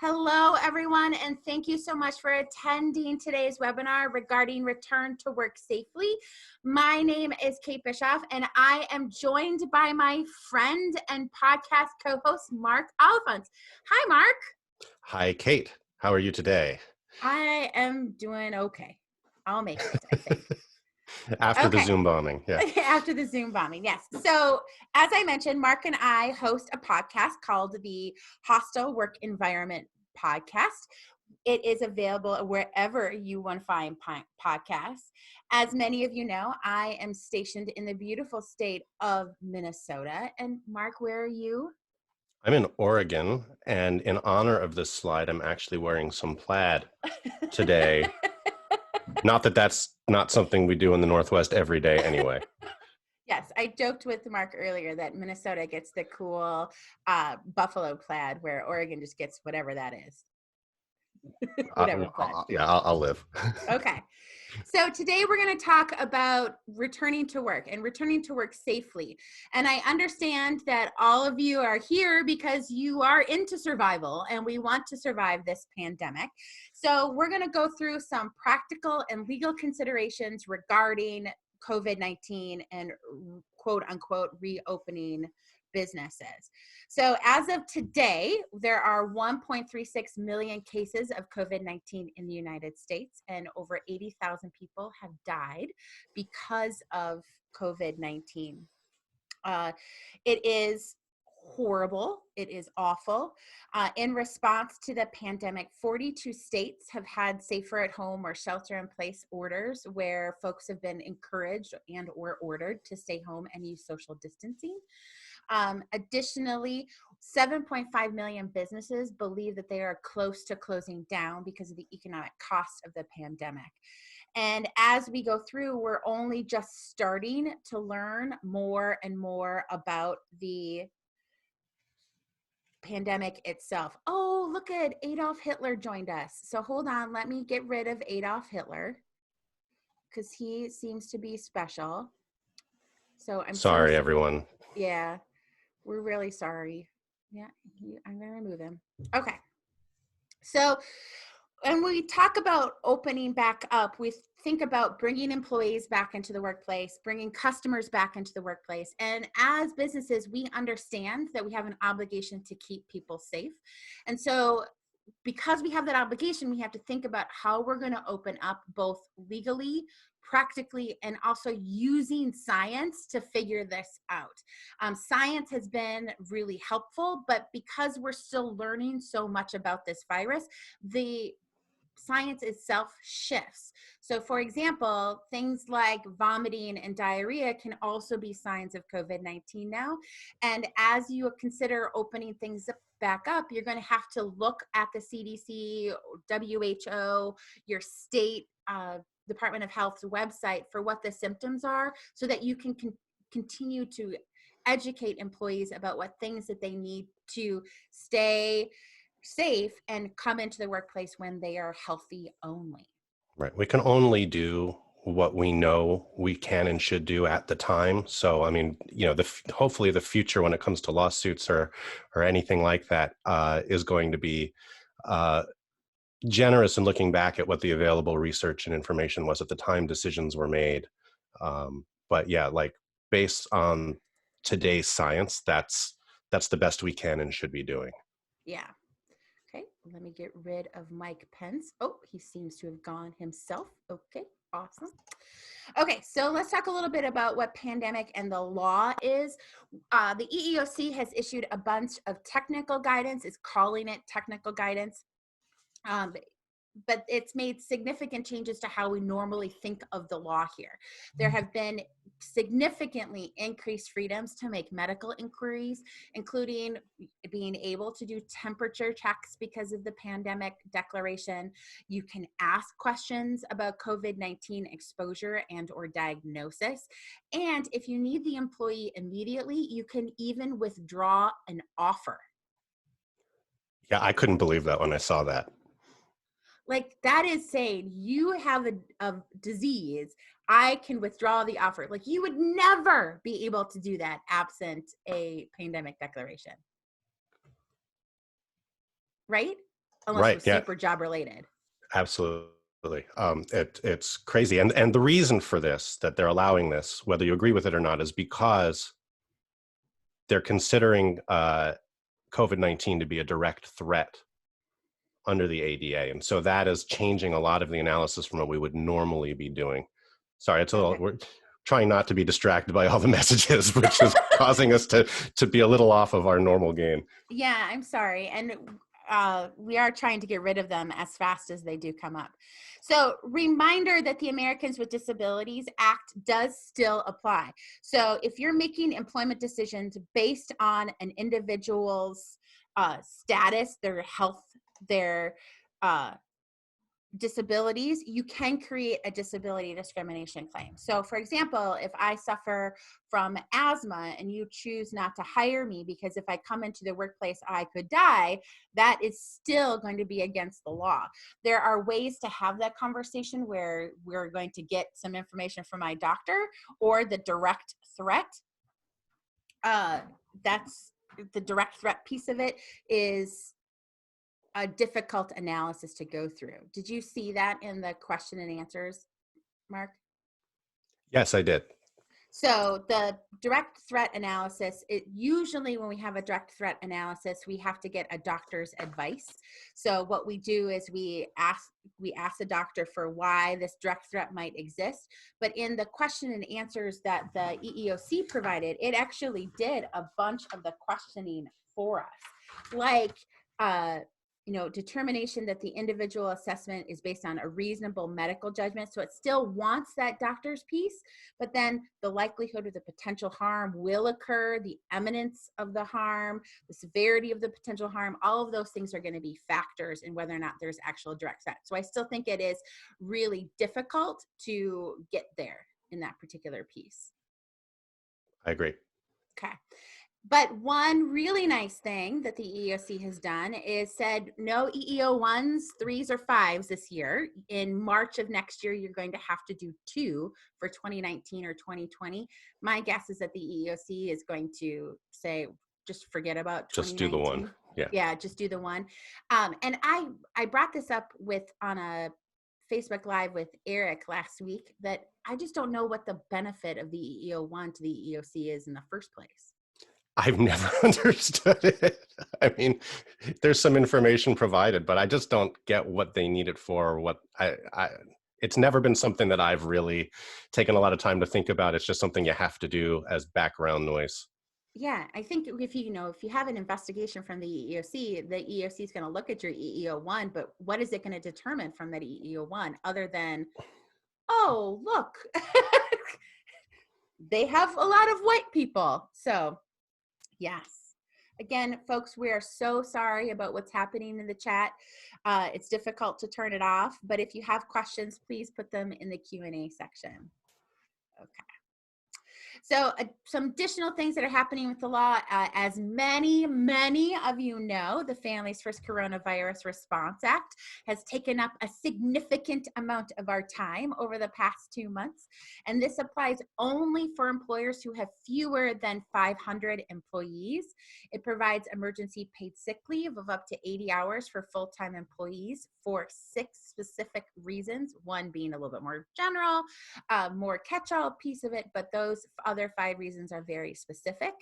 Hello, everyone, and thank you so much for attending today's webinar regarding return to work safely. My name is Kate Bischoff, and I am joined by my friend and podcast co-host, Marc Alifanz. Hi, Marc. Hi, Kate. How are you today? I am doing okay. I'll make it, I think. After the Zoom bombing, yeah. After the Zoom bombing, yes. So as I mentioned, Marc and I host a podcast called the Hostile Work Environment Podcast. It is available wherever you want to find podcasts. As many of you know, I am stationed in the beautiful state of Minnesota. And Marc, where are you? I'm in Oregon, and in honor of this slide, I'm actually wearing some plaid today. Not that that's not something we do in the Northwest every day anyway. Yes, I joked with Marc earlier that Minnesota gets the cool buffalo plaid, where Oregon just gets whatever that is. Whatever plaid. I'll live. Okay. So today we're going to talk about returning to work and returning to work safely. And I understand that all of you are here because you are into survival and we want to survive this pandemic. So we're going to go through some practical and legal considerations regarding COVID-19 and quote unquote reopening businesses. So as of today, there are 1.36 million cases of COVID-19 in the United States, and over 80,000 people have died because of COVID-19. It is horrible. It is awful. In response to the pandemic, 42 states have had safer at home or shelter in place orders where folks have been encouraged and or ordered to stay home and use social distancing. Additionally, 7.5 million businesses believe that they are close to closing down because of the economic cost of the pandemic. And as we go through, we're only just starting to learn more and more about the pandemic itself. Oh, look at Adolf Hitler joined us. So hold on, let me get rid of Adolf Hitler because he seems to be special. So I'm sorry, everyone. Yeah. We're really sorry. Yeah, I'm going to remove him. Okay. So when we talk about opening back up, we think about bringing employees back into the workplace, bringing customers back into the workplace. And as businesses, we understand that we have an obligation to keep people safe. And so because we have that obligation, we have to think about how we're going to open up both legally, practically, and also using science to figure this out. Science has been really helpful, but because we're still learning so much about this virus, the science itself shifts. So for example, things like vomiting and diarrhea can also be signs of COVID-19 now. And as you consider opening things back up, you're going to have to look at the CDC, WHO, your state Department of Health's website for what the symptoms are so that you can continue to educate employees about what things that they need to stay safe and come into the workplace when they are healthy only. Right. We can only do what we know we can and should do at the time. So, I mean, hopefully the future when it comes to lawsuits or anything like that is going to be generous in looking back at what the available research and information was at the time decisions were made. But yeah, like based on today's science, that's the best we can and should be doing. Yeah. Okay, let me get rid of Mike Pence. Oh, he seems to have gone himself. Okay, awesome. Okay, so let's talk a little bit about what pandemic and the law is. The EEOC has issued a bunch of technical guidance. It's calling it technical guidance. But it's made significant changes to how we normally think of the law here. There have been significantly increased freedoms to make medical inquiries, including being able to do temperature checks because of the pandemic declaration. You can ask questions about COVID-19 exposure and or diagnosis. And if you need the employee immediately, you can even withdraw an offer. Yeah, I couldn't believe that when I saw that. Like, that is saying you have a disease, I can withdraw the offer. Like, you would never be able to do that absent a pandemic declaration. Right? unless it Right. was Yeah, super job related. absolutely. It's crazy. And the reason for this, that they're allowing this, whether you agree with it or not, is because they're considering COVID-19 to be a direct threat under the ADA. And so that is changing a lot of the analysis from what we would normally be doing. Sorry, it's a little, Okay. we're trying not to be distracted by all the messages, which is causing us to be a little off of our normal game. Yeah, I'm sorry. And we are trying to get rid of them as fast as they do come up. So, reminder that the Americans with Disabilities Act does still apply. So, if you're making employment decisions based on an individual's status, their health, their uh, disabilities, you can create a disability discrimination claim. So, for example, if I suffer from asthma and you choose not to hire me because if I come into the workplace, I could die, that is still going to be against the law. There are ways to have that conversation where we're going to get some information from my doctor or the direct threat. That's the direct threat piece of it is a difficult analysis to go through. Did you see that in the question and answers, Mark? Yes, I did. So the direct threat analysis, it usually when we have a direct threat analysis, we have to get a doctor's advice. So what we do is we ask the doctor for why this direct threat might exist. But in the question and answers that the EEOC provided, it actually did a bunch of the questioning for us, like determination that the individual assessment is based on a reasonable medical judgment. So it still wants that doctor's piece, but then the likelihood of the potential harm will occur, the eminence of the harm, the severity of the potential harm, all of those things are going to be factors in whether or not there's actual direct threat. So I still think it is really difficult to get there in that particular piece. I agree. Okay. But one really nice thing that the EEOC has done is said no EEO 1s, 3s, or 5s this year. In March of next year, you're going to have to do 2 for 2019 or 2020. My guess is that the EEOC is going to say, just forget about 2019. Just do the one. Yeah. Yeah, just do the one. And I brought this up on a Facebook Live with Eric last week that I just don't know what the benefit of the EEO 1 to the EEOC is in the first place. I've never understood it. I mean, there's some information provided, but I just don't get what they need it for. Or what it's never been something that I've really taken a lot of time to think about. It's just something you have to do as background noise. Yeah, I think if you have an investigation from the EEOC is going to look at your EEO 1, but what is it going to determine from that EEO 1 other than, oh, look, they have a lot of white people. So, yes. Again, folks, we are so sorry about what's happening in the chat. It's difficult to turn it off, but if you have questions, please put them in the Q&A section. Okay. So some additional things that are happening with the law, as many of you know, the Families First Coronavirus Response Act has taken up a significant amount of our time over the past 2 months. And this applies only for employers who have fewer than 500 employees. It provides emergency paid sick leave of up to 80 hours for full-time employees for 6 specific reasons, one being a little bit more general, more catch-all piece of it, but those other 5 reasons are very specific.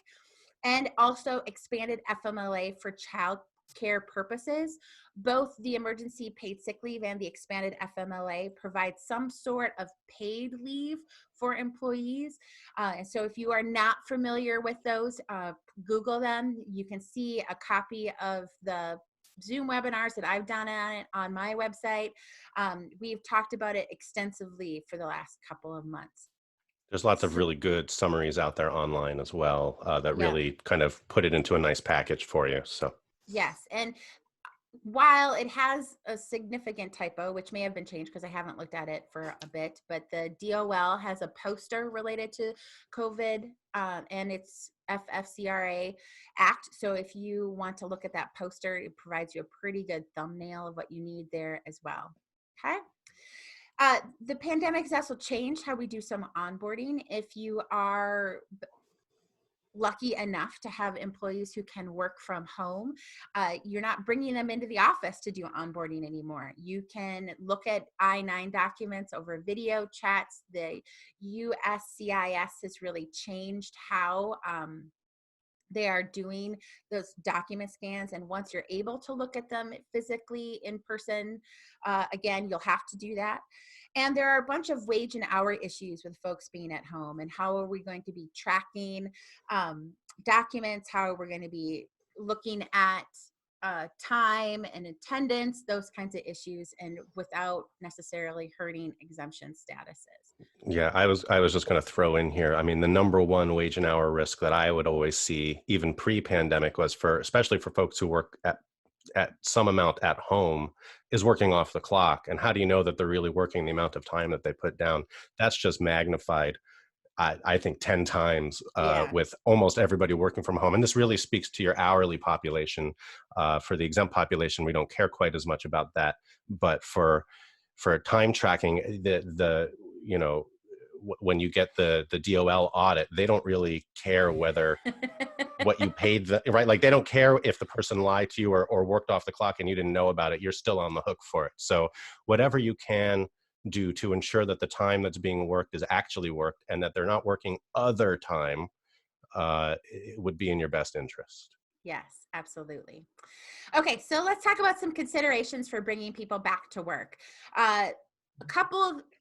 And also expanded FMLA for child care purposes. Both the emergency paid sick leave and the expanded FMLA provide some sort of paid leave for employees. And so if you are not familiar with those, Google them. You can see a copy of the Zoom webinars that I've done on my website. We've talked about it extensively for the last couple of months. There's lots of really good summaries out there online as well that really kind of put it into a nice package for you. So yes, and while it has a significant typo, which may have been changed because I haven't looked at it for a bit, but the DOL has a poster related to COVID and its FFCRA Act. So if you want to look at that poster, it provides you a pretty good thumbnail of what you need there as well. Okay. The pandemic has also changed how we do some onboarding. If you are lucky enough to have employees who can work from home, you're not bringing them into the office to do onboarding anymore. You can look at I-9 documents over video chats. The USCIS has really changed how they are doing those document scans. And once you're able to look at them physically in person, again, you'll have to do that. And there are a bunch of wage and hour issues with folks being at home. And how are we going to be tracking documents? How are we going to be looking at time and attendance, those kinds of issues, and without necessarily hurting exemption statuses. Yeah, I was just going to throw in here. I mean, the number one wage and hour risk that I would always see, even pre-pandemic, was especially for folks who work at some amount at home, is working off the clock. And how do you know that they're really working the amount of time that they put down? That's just magnified, I think, 10 times Yeah. with almost everybody working from home. And this really speaks to your hourly population. For the exempt population, we don't care quite as much about that. But for time tracking, when you get the DOL audit, they don't really care whether what you paid right? Like, they don't care if the person lied to you or worked off the clock and you didn't know about it. You're still on the hook for it. So whatever you can do to ensure that the time that's being worked is actually worked and that they're not working other time, it would be in your best interest. Yes, absolutely. Okay, so let's talk about some considerations for bringing people back to work. I'm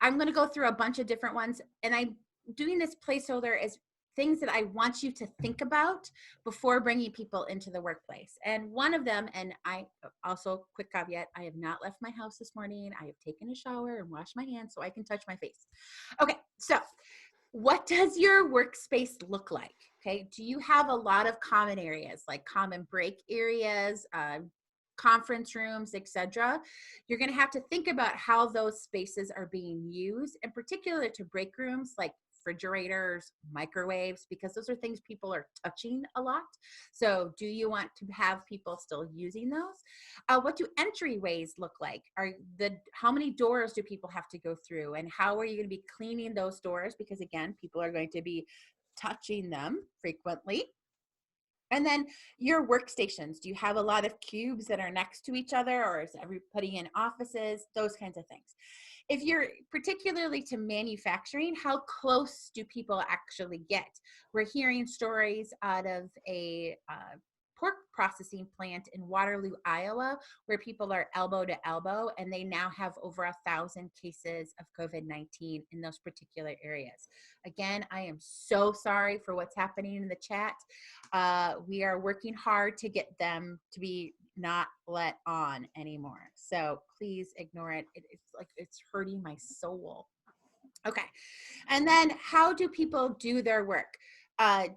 going to go through a bunch of different ones, and I'm doing this placeholder as things that I want you to think about before bringing people into the workplace. And one of them, and I also, quick caveat, I have not left my house this morning. I have taken a shower and washed my hands so I can touch my face. Okay, so what does your workspace look like? Okay, do you have a lot of common areas, like common break areas, conference rooms, etc.? You're going to have to think about how those spaces are being used, in particular to break rooms like refrigerators, microwaves, because those are things people are touching a lot. So do you want to have people still using those? What do entryways look like? How many doors do people have to go through, and how are you going to be cleaning those doors? Because again, people are going to be touching them frequently. And then your workstations, do you have a lot of cubes that are next to each other, or is everybody in offices? Those kinds of things. If you're particularly to manufacturing, how close do people actually get? We're hearing stories out of a pork processing plant in Waterloo, Iowa, where people are elbow to elbow, and they now have over 1,000 cases of COVID-19 in those particular areas. Again, I am so sorry for what's happening in the chat. We are working hard to get them to be not let on anymore. So please ignore it. It's like it's hurting my soul. Okay. And then how do people do their work?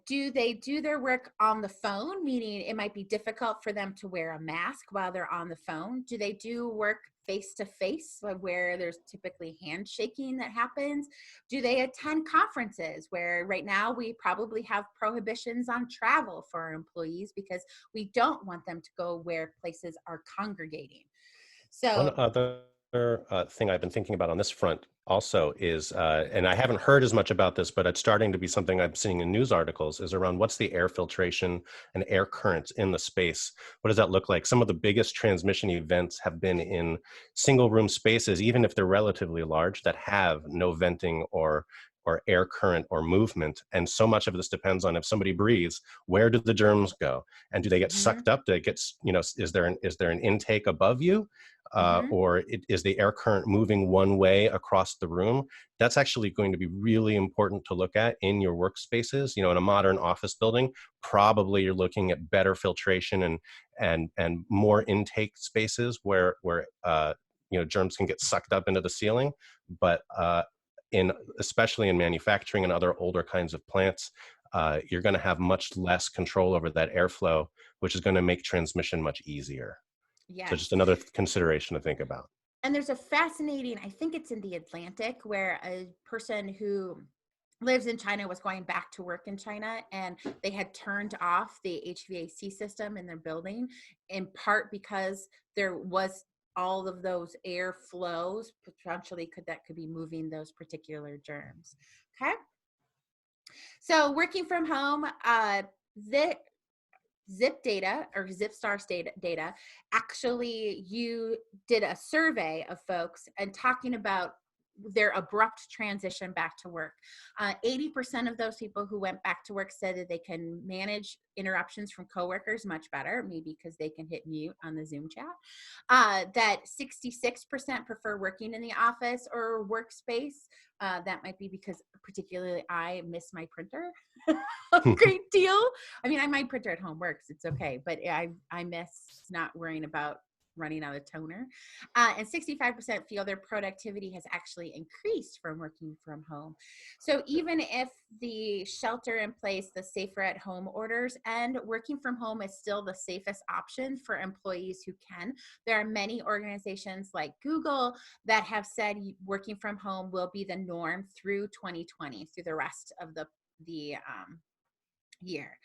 Do they do their work on the phone, meaning it might be difficult for them to wear a mask while they're on the phone? Do they do work face to face, where there's typically handshaking that happens? Do they attend conferences, where right now we probably have prohibitions on travel for our employees because we don't want them to go where places are congregating? One So other thing I've been thinking about on this front also is, and I haven't heard as much about this, but it's starting to be something I'm seeing in news articles, is around what's the air filtration and air currents in the space? What does that look like? Some of the biggest transmission events have been in single room spaces, even if they're relatively large, that have no venting or air current or movement. And so much of this depends on, if somebody breathes, where do the germs go? And do they get mhm, sucked up? Do they get, is there an intake above you? mhm. Is the air current moving one way across the room? That's actually going to be really important to look at in your workspaces. In a modern office building, probably you're looking at better filtration and more intake spaces where germs can get sucked up into the ceiling. But especially in manufacturing and other older kinds of plants, you're going to have much less control over that airflow, which is going to make transmission much easier. So just Yes. another consideration to think about. And there's a fascinating, I think it's in the Atlantic, where a person who lives in China was going back to work in China, and they had turned off the HVAC system in their building, in part because there was all of those air flows potentially could be moving those particular germs. Okay. So working from home, the Zip data or Zipstar data, actually you did a survey of folks and talking about their abrupt transition back to work. 80% of those people who went back to work said that they can manage interruptions from coworkers much better, maybe because they can hit mute on the Zoom chat. That 66% prefer working in the office or workspace. That might be because particularly I miss my printer a great deal. I mean, my printer at home works. It's okay. But I miss not worrying about running out of toner. And 65% feel their productivity has actually increased from working from home. So even if the shelter in place, the safer at home orders, and working from home is still the safest option for employees who can, there are many organizations like Google that have said working from home will be the norm through 2020, through the rest of the year.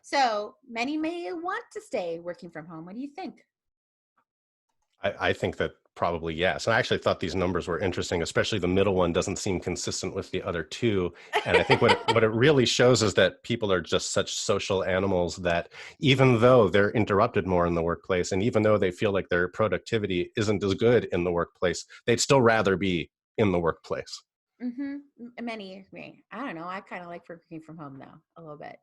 So many may want to stay working from home. What do you think? I think that probably yes. And I actually thought these numbers were interesting, especially the middle one doesn't seem consistent with the other two. And I think what it really shows is that people are just such social animals that even though they're interrupted more in the workplace, and even though they feel like their productivity isn't as good in the workplace, they'd still rather be in the workplace. Many agree. I don't know. I kind of like working from home though, a little bit.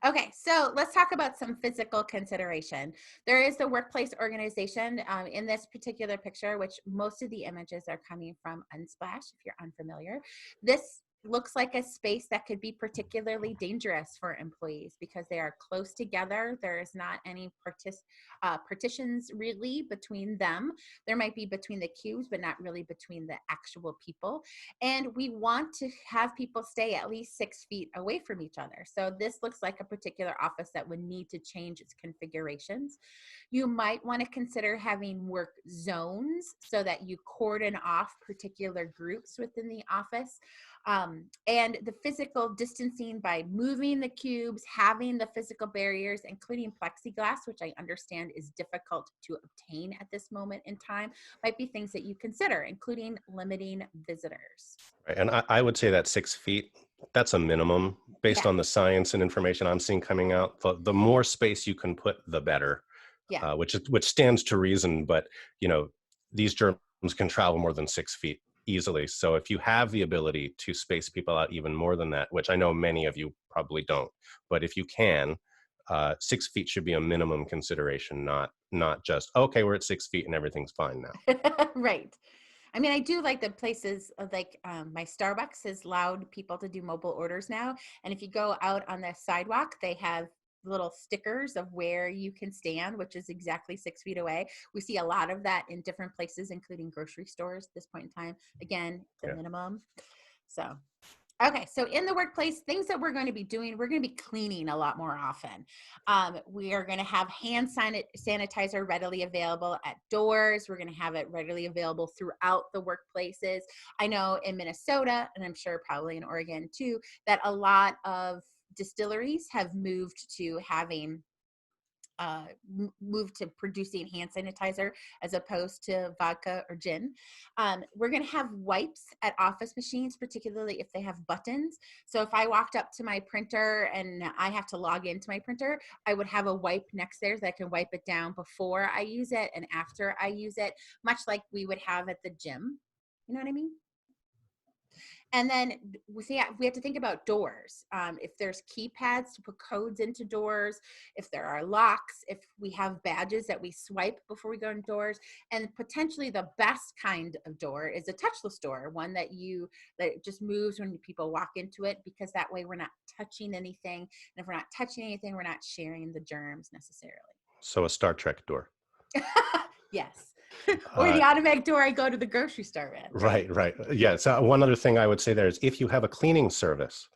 Okay, so let's talk about some physical consideration. There is the workplace organization in this particular picture, which most of the images are coming from Unsplash, if you're unfamiliar. This looks like a space that could be particularly dangerous for employees because they are close together. There is not any partitions really between them. There might be between the cubes, but not really between the actual people. And we want to have people stay at least 6 feet away from each other. So this looks like a particular office that would need to change its configurations. You might want to consider having work zones so that you cordon off particular groups within the office. And the physical distancing by moving the cubes, having the physical barriers, including plexiglass, which I understand is difficult to obtain at this moment in time, might be things that you consider, including limiting visitors. Right. And I would say that 6 feet, that's a minimum based Yeah, on the science and information I'm seeing coming out. The more space you can put, the better, yeah. which stands to reason. But you know, these germs can travel more than 6 feet easily. So if you have the ability to space people out even more than that, which I know many of you probably don't, but if you can, 6 feet should be a minimum consideration, not just okay, we're at 6 feet and everything's fine now. Right. I mean, I do like the places like my Starbucks has allowed people to do mobile orders now. And if you go out on the sidewalk, they have little stickers of where you can stand, which is exactly 6 feet away. We see a lot of that in different places, including grocery stores at this point in time. Again, the Yeah. minimum. So okay, so in the workplace, things that we're going to be doing, we're going to be cleaning a lot more often. We are going to have hand sanitizer readily available at doors. We're going to have it readily available throughout the workplaces. I know in Minnesota, and I'm sure probably in Oregon too, that a lot of distilleries have moved to having moved to producing hand sanitizer as opposed to vodka or gin. We're going to have wipes at office machines, particularly if they have buttons. So if I walked up to my printer and I have to log into my printer, I would have a wipe next there so I can wipe it down before I use it and after I use it, much like we would have at the gym. You know what I mean? And then we have to think about doors. If there's keypads to put codes into doors, if there are locks, if we have badges that we swipe before we go in doors, and potentially the best kind of door is a touchless door, one that just moves when people walk into it, because that way we're not touching anything. And if we're not touching anything, we're not sharing the germs necessarily. So a Star Trek door. Yes. Or Uh, the automatic door I go to the grocery store in, right? right. Yeah. So one other thing I would say there is if you have a cleaning service,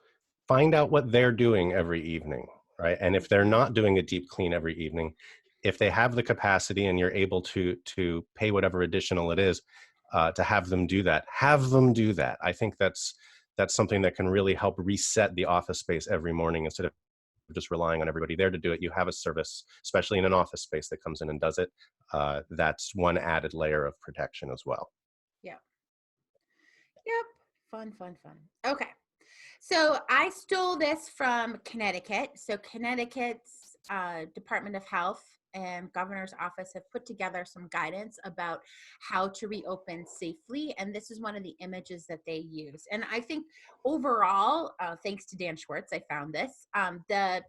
find out what they're doing every evening, right? And if they're not doing a deep clean every evening, if they have the capacity and you're able to pay whatever additional it is to have them do that, have them do that. I think that's something that can really help reset the office space every morning instead of just relying on everybody there to do it. You have a service, especially in an office space, that comes in and does it. That's one added layer of protection as well. Yeah. Yep. Fun, fun, fun. Okay. So I stole this from Connecticut. So Connecticut's Department of Health and Governor's Office have put together some guidance about how to reopen safely. And this is one of the images that they use. And I think overall, thanks to Dan Schwartz, I found this. I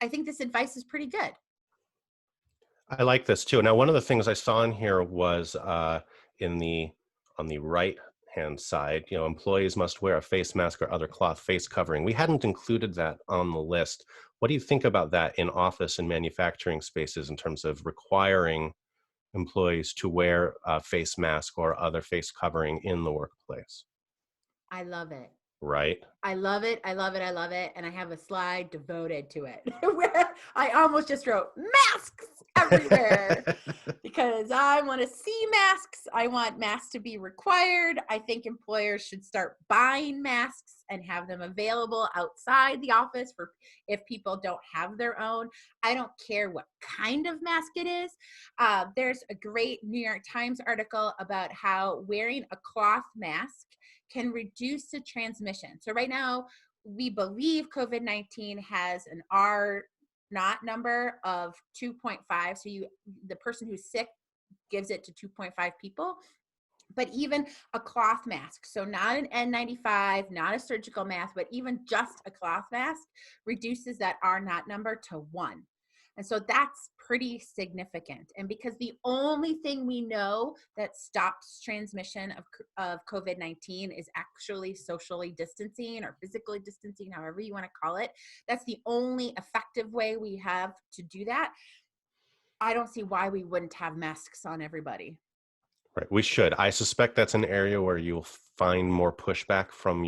think this advice is pretty good. I like this too. Now, one of the things I saw in here was in the on the right hand side, employees must wear a face mask or other cloth face covering. We hadn't included that on the list. What do you think about that in office and manufacturing spaces in terms of requiring employees to wear a face mask or other face covering in the workplace? I love it. Right? I love it. I love it. I love it. And I have a slide devoted to it where I almost just wrote masks everywhere because I want to see masks. I want masks to be required. I think employers should start buying masks and have them available outside the office for if people don't have their own. I don't care what kind of mask it is. There's a great New York Times article about how wearing a cloth mask can reduce the transmission. So right now, we believe COVID-19 has an R naught number of 2.5. So the person who's sick gives it to 2.5 people. But even a cloth mask, so not an N95, not a surgical mask, but even just a cloth mask reduces that R naught number to 1. And so that's pretty significant. And because the only thing we know that stops transmission of COVID-19 is actually socially distancing or physically distancing, however you want to call it, that's the only effective way we have to do that. I don't see why we wouldn't have masks on everybody. Right. We should. I suspect that's an area where you'll find more pushback from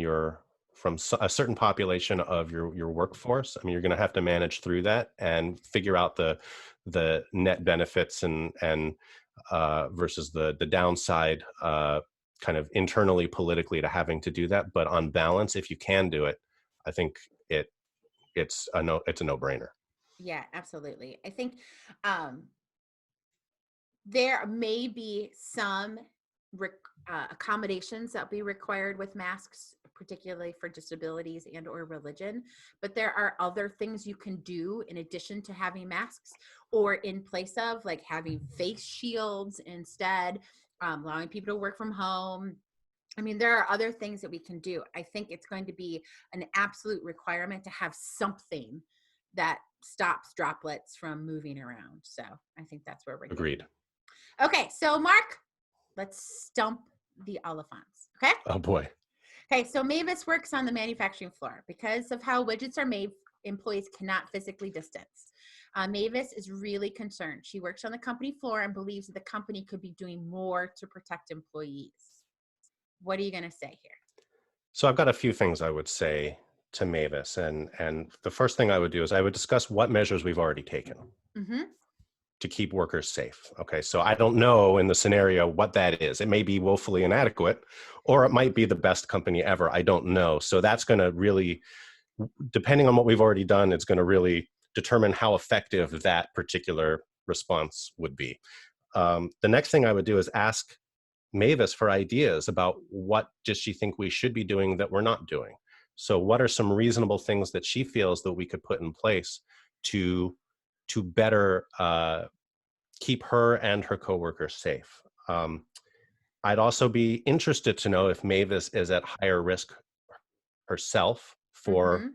a certain population of your workforce. I mean, you're going to have to manage through that and figure out the net benefits and versus the downside kind of internally politically to having to do that. But on balance, if you can do it, I think it's a no-brainer. Yeah, absolutely. I think there may be some accommodations that will be required with masks, particularly for disabilities and or religion, but there are other things you can do in addition to having masks or in place of, like having face shields instead, allowing people to work from home. I mean, there are other things that we can do. I think it's going to be an absolute requirement to have something that stops droplets from moving around. So I think that's where we're going. Agreed. Okay, so Marc, let's stump the Alifanz. Okay? Oh boy. Okay, so Mavis works on the manufacturing floor. Because of how widgets are made, employees cannot physically distance. Mavis is really concerned. She works on the company floor and believes that the company could be doing more to protect employees. What are you going to say here? So I've got a few things I would say to Mavis. And the first thing I would do is I would discuss what measures we've already taken. Mm-hmm. To keep workers safe. Okay, so I don't know in the scenario what that is. It may be woefully inadequate, or it might be the best company ever. I don't know. So that's going to really, depending on what we've already done, it's going to really determine how effective that particular response would be. The next thing I would do is ask Mavis for ideas about what does she think we should be doing that we're not doing. So what are some reasonable things that she feels that we could put in place to better keep her and her coworkers safe. I'd also be interested to know if Mavis is at higher risk herself for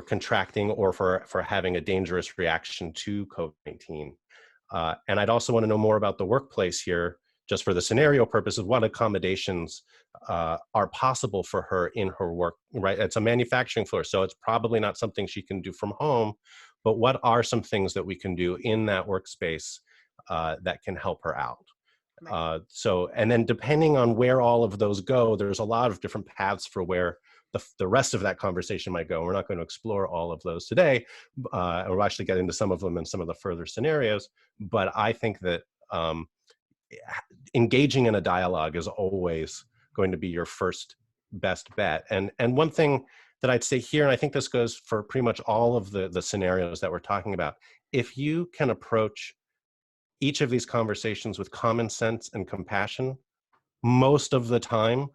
contracting or for having a dangerous reaction to COVID-19. And I'd also want to know more about the workplace here, just for the scenario purposes, what accommodations are possible for her in her work, right? It's a manufacturing floor, so it's probably not something she can do from home, but what are some things that we can do in that workspace that can help her out? Right. And then depending on where all of those go, there's a lot of different paths for where the rest of that conversation might go. We're not going to explore all of those today. And we'll actually get into some of them in some of the further scenarios. But I think that engaging in a dialogue is always going to be your first best bet. And one thing that I'd say here, and I think this goes for pretty much all of the scenarios that we're talking about, if you can approach each of these conversations with common sense and compassion, most of the time,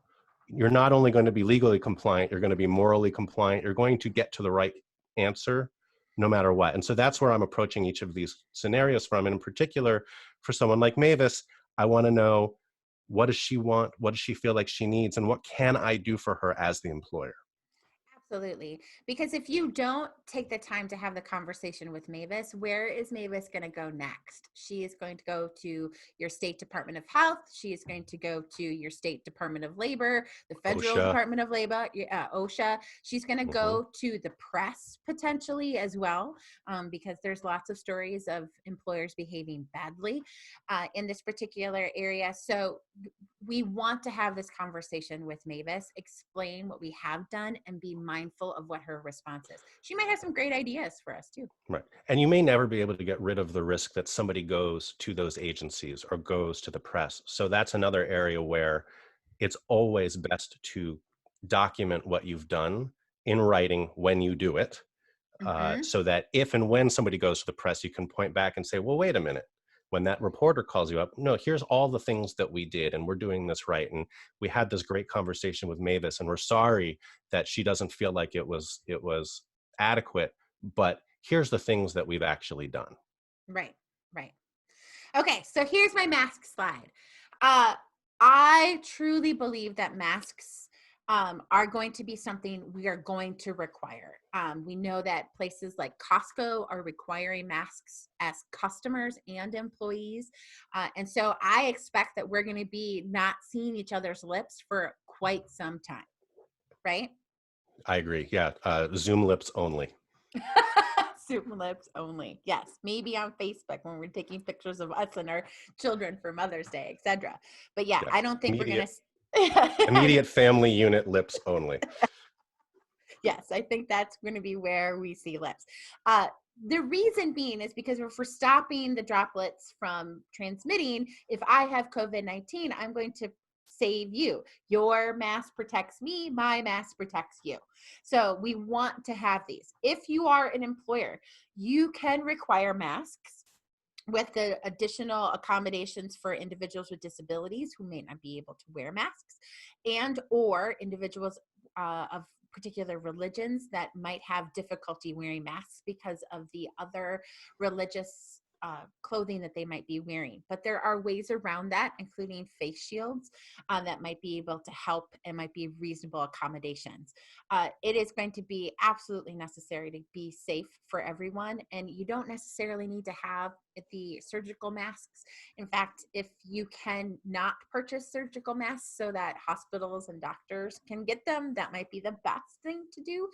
you're not only going to be legally compliant, you're going to be morally compliant. You're going to get to the right answer no matter what. And so that's where I'm approaching each of these scenarios from. And in particular, for someone like Mavis, I want to know, what does she want? What does she feel like she needs? And what can I do for her as the employer? Absolutely. Because if you don't take the time to have the conversation with Mavis, where is Mavis going to go next? She is going to go to your state Department of Health. She is going to go to your state Department of Labor, the federal OSHA. Department of Labor, OSHA. She's going to go to the press potentially as well, because there's lots of stories of employers behaving badly in this particular area. So we want to have this conversation with Mavis, explain what we have done, and be mindful of what her response is. She might have some great ideas for us too. Right. And you may never be able to get rid of the risk that somebody goes to those agencies or goes to the press. So that's another area where it's always best to document what you've done in writing when you do it, so that if and when somebody goes to the press, you can point back and say, well, wait a minute. When that reporter calls you up, no, here's all the things that we did and we're doing this right. And we had this great conversation with Mavis and we're sorry that she doesn't feel like it was adequate, but here's the things that we've actually done. Right, right. Okay, so here's my mask slide. I truly believe that masks are going to be something we are going to require. We know that places like Costco are requiring masks as customers and employees. And so I expect that we're going to be not seeing each other's lips for quite some time, right? I agree. Yeah. Zoom lips only. Zoom lips only. Yes. Maybe on Facebook when we're taking pictures of us and our children for Mother's Day, etc. But yeah, I don't think we're going to. Immediate family unit lips only. Yes, I think that's going to be where we see lips. The reason being is because if we're stopping the droplets from transmitting, if I have COVID-19, I'm going to save you. Your mask protects me, my mask protects you. So we want to have these. If you are an employer, you can require masks with the additional accommodations for individuals with disabilities who may not be able to wear masks, and or individuals of particular religions that might have difficulty wearing masks because of the other religious clothing that they might be wearing. But there are ways around that, including face shields that might be able to help and might be reasonable accommodations. It is going to be absolutely necessary to be safe for everyone, and you don't necessarily need to have the surgical masks. In fact, if you can not purchase surgical masks so that hospitals and doctors can get them, that might be the best thing to do.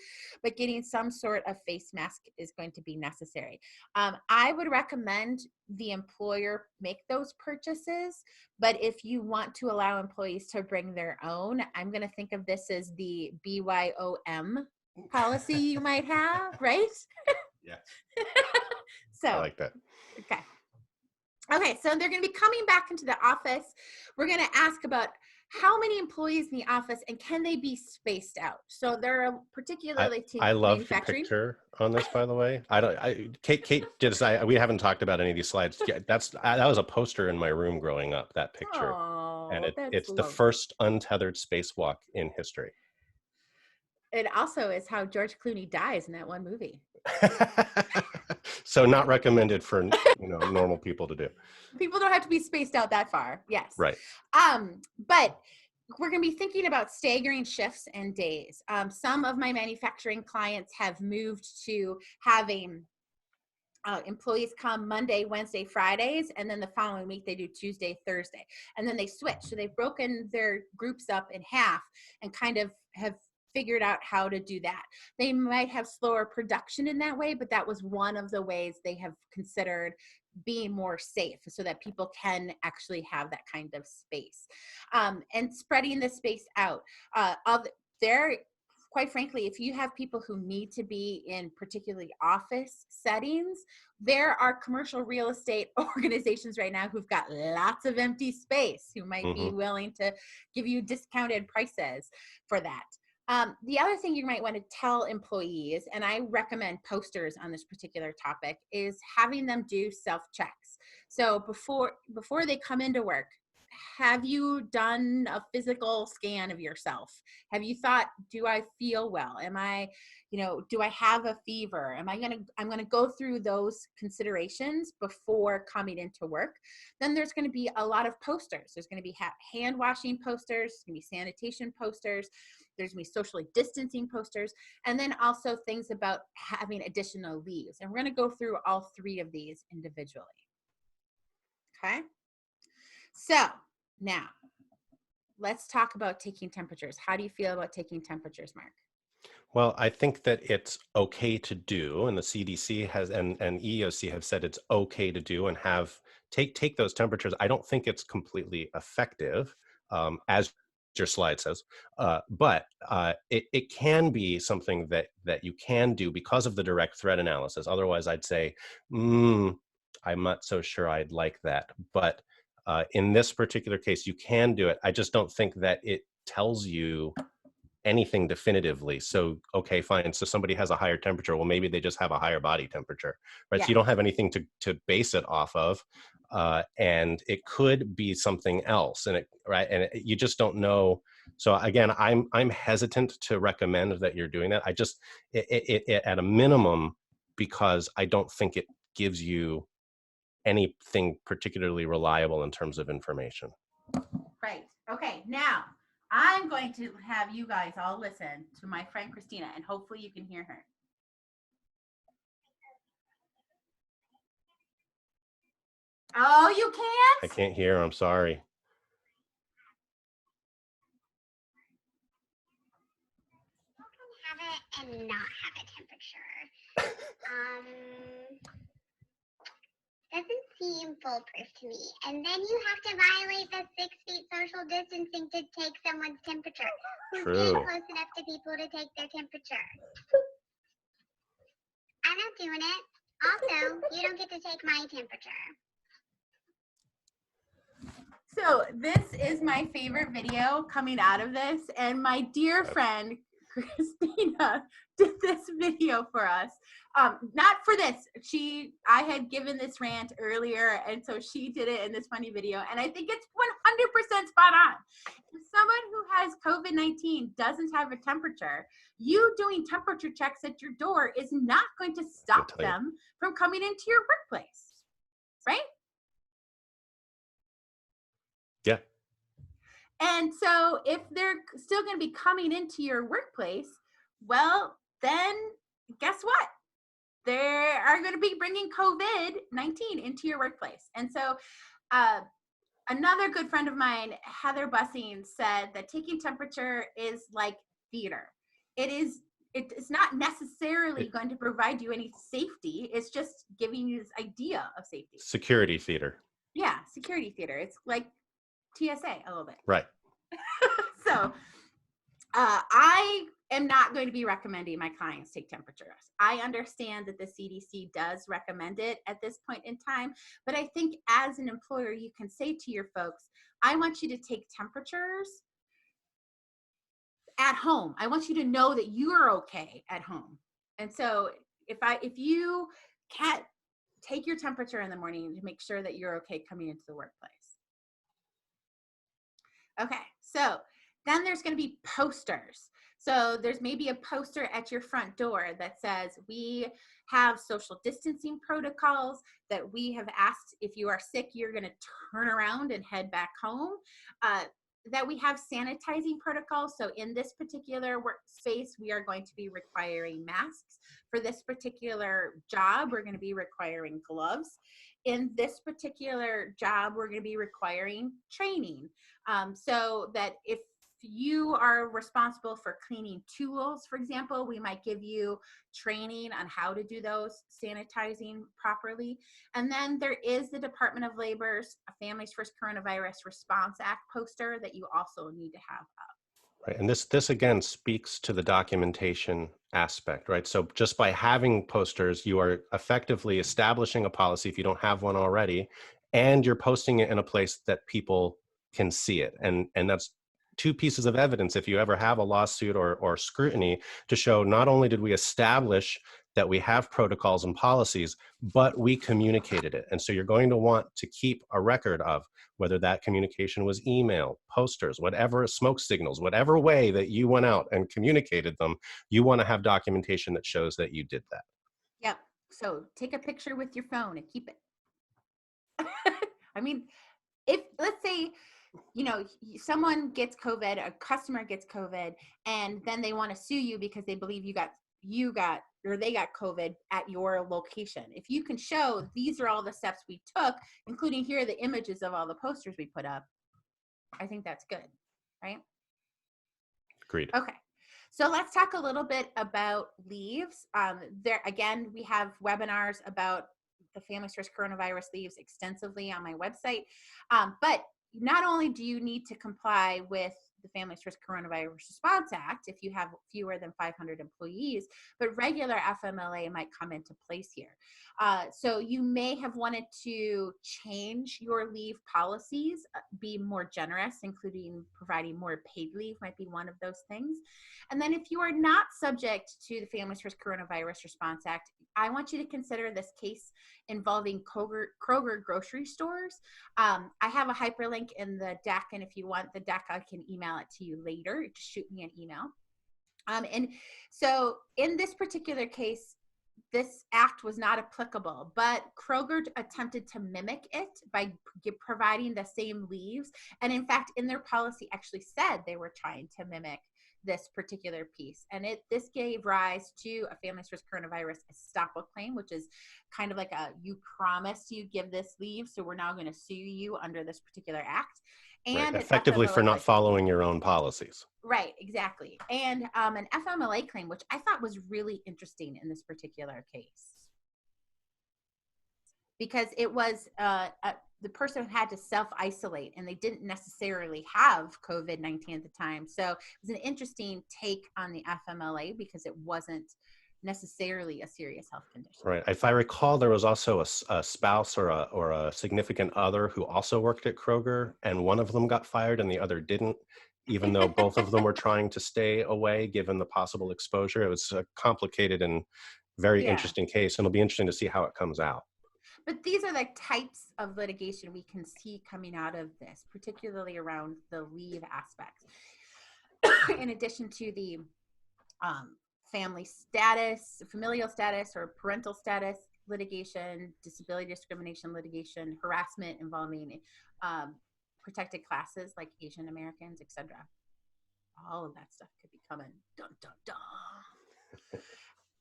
But getting some sort of face mask is going to be necessary. I would recommend the employer make those purchases, but if you want to allow employees to bring their own, I'm going to think of this as the BYOM policy you might have, right? Yeah. So I like that. Okay, so they're going to be coming back into the office. We're going to ask about how many employees in the office and can they be spaced out? So there are particularly I love the manufacturing. picture on this, by the way. Kate did. We haven't talked about any of these slides. Yeah, that was a poster in my room growing up. That picture, and it's the first untethered spacewalk in history. It also is how George Clooney dies in that one movie. So not recommended for normal people to do. People don't have to be spaced out that far. Yes. Right. But we're going to be thinking about staggering shifts and days. Some of my manufacturing clients have moved to having employees come Monday, Wednesday, Fridays, and then the following week they do Tuesday, Thursday, and then they switch. So they've broken their groups up in half and kind of have figured out how to do that. They might have slower production in that way, but that was one of the ways they have considered being more safe so that people can actually have that kind of space. And spreading the space out. Quite frankly, if you have people who need to be in particularly office settings, there are commercial real estate organizations right now who've got lots of empty space who might be willing to give you discounted prices for that. The other thing you might want to tell employees, and I recommend posters on this particular topic, is having them do self-checks. So before they come into work, have you done a physical scan of yourself? Have you thought, do I feel well? Am I, do I have a fever? I'm going to go through those considerations before coming into work. Then there's going to be a lot of posters. There's going to be hand washing posters, there's going to be sanitation posters, there's going to be socially distancing posters, and then also things about having additional leaves. And we're going to go through all three of these individually. Okay. So now let's talk about taking temperatures. How do you feel about taking temperatures, Mark? Well, I think that it's okay to do, and the CDC has and EEOC have said it's okay to do and take those temperatures. I don't think it's completely effective, as your slide says, but it can be something that you can do because of the direct threat analysis. Otherwise, I'd say, I'm not so sure I'd like that. But in this particular case, you can do it. I just don't think that it tells you anything definitively. So, okay, fine. So somebody has a higher temperature. Well, maybe they just have a higher body temperature, right? Yeah. So you don't have anything to base it off of. And it could be something else, and you just don't know. So again, I'm hesitant to recommend that you're doing that. I just, it at a minimum, because I don't think it gives you anything particularly reliable in terms of information. Right. Okay. Now I'm going to have you guys all listen to my friend Christina, and hopefully you can hear her. Oh, you can't? I can't hear. I'm sorry. Have it and not have a temperature. Doesn't seem foolproof to me. And then you have to violate the 6 feet social distancing to take someone's temperature. Who's getting close enough to people to take their temperature? I'm not doing it. Also, you don't get to take my temperature. So this is my favorite video coming out of this, and my dear friend Christina did this video for us. Not for this. I had given this rant earlier, and so she did it in this funny video, and I think it's 100% spot on. If someone who has COVID-19 doesn't have a temperature, you doing temperature checks at your door is not going to stop them from coming into your workplace, right? Yeah. And so if they're still going to be coming into your workplace, well, then guess what? They are going to be bringing COVID-19 into your workplace. And so another good friend of mine, Heather Bussing, said that taking temperature is like theater. It's not necessarily going to provide you any safety. It's just giving you this idea of safety. Security theater. Yeah, security theater. It's like TSA a little bit. Right. So I am not going to be recommending my clients take temperatures. I understand that the CDC does recommend it at this point in time, but I think as an employer, you can say to your folks, I want you to take temperatures at home. I want you to know that you are okay at home. And so if you can't take your temperature in the morning to make sure that you're okay coming into the workplace. Okay, so then there's going to be posters. So there's maybe a poster at your front door that says, we have social distancing protocols, that we have asked if you are sick, you're going to turn around and head back home, that we have sanitizing protocols. So in this particular workspace, we are going to be requiring masks. For this particular job, we're going to be requiring gloves. In this particular job, we're going to be requiring training. So that if you are responsible for cleaning tools, for example, we might give you training on how to do those sanitizing properly. And then there is the Department of Labor's Families First Coronavirus Response Act poster that you also need to have up. Right. And this again speaks to the documentation aspect, right? So just by having posters, you are effectively establishing a policy if you don't have one already, and you're posting it in a place that people can see it. And that's two pieces of evidence if you ever have a lawsuit or scrutiny to show not only did we establish that we have protocols and policies, but we communicated it. And so you're going to want to keep a record of whether that communication was email, posters, whatever, smoke signals, whatever way that you went out and communicated them, you want to have documentation that shows that you did that. Yep. So take a picture with your phone and keep it. I mean, if let's say, someone gets COVID, a customer gets COVID, and then they want to sue you because they believe they got COVID at your location. If you can show these are all the steps we took, including here are the images of all the posters we put up, I think that's good, right? Agreed. Okay. So let's talk a little bit about leaves. There again, we have webinars about the Family Stress Coronavirus leaves extensively on my website. But not only do you need to comply with the Family Stress Coronavirus Response Act if you have fewer than 500 employees, but regular FMLA might come into place here. So you may have wanted to change your leave policies, be more generous, including providing more paid leave might be one of those things. And then if you are not subject to the Family Stress Coronavirus Response Act, I want you to consider this case involving Kroger grocery stores. I have a hyperlink in the deck, and if you want the deck, I can email it to you later. Just shoot me an email. And so in this particular case, this act was not applicable, but Kroger attempted to mimic it by providing the same leaves. And in fact, in their policy actually said they were trying to mimic this particular piece. And this gave rise to a Family Stress Coronavirus estoppel claim, which is kind of like you promised you give this leave, so we're now going to sue you under this particular act. And right. Effectively for not following your own policies. Right, exactly. And an FMLA claim, which I thought was really interesting in this particular case. Because it was the person had to self-isolate and they didn't necessarily have COVID-19 at the time. So it was an interesting take on the FMLA because it wasn't necessarily a serious health condition. Right. If I recall, there was also a spouse or a significant other who also worked at Kroger, and one of them got fired and the other didn't, even though both of them were trying to stay away given the possible exposure. It was a complicated and very interesting case, and it'll be interesting to see how it comes out. But these are the types of litigation we can see coming out of this, particularly around the leave aspect. In addition to the family status, familial status, or parental status litigation, disability discrimination litigation, harassment involving protected classes like Asian Americans, etc. All of that stuff could be coming. Dun, dun, dun.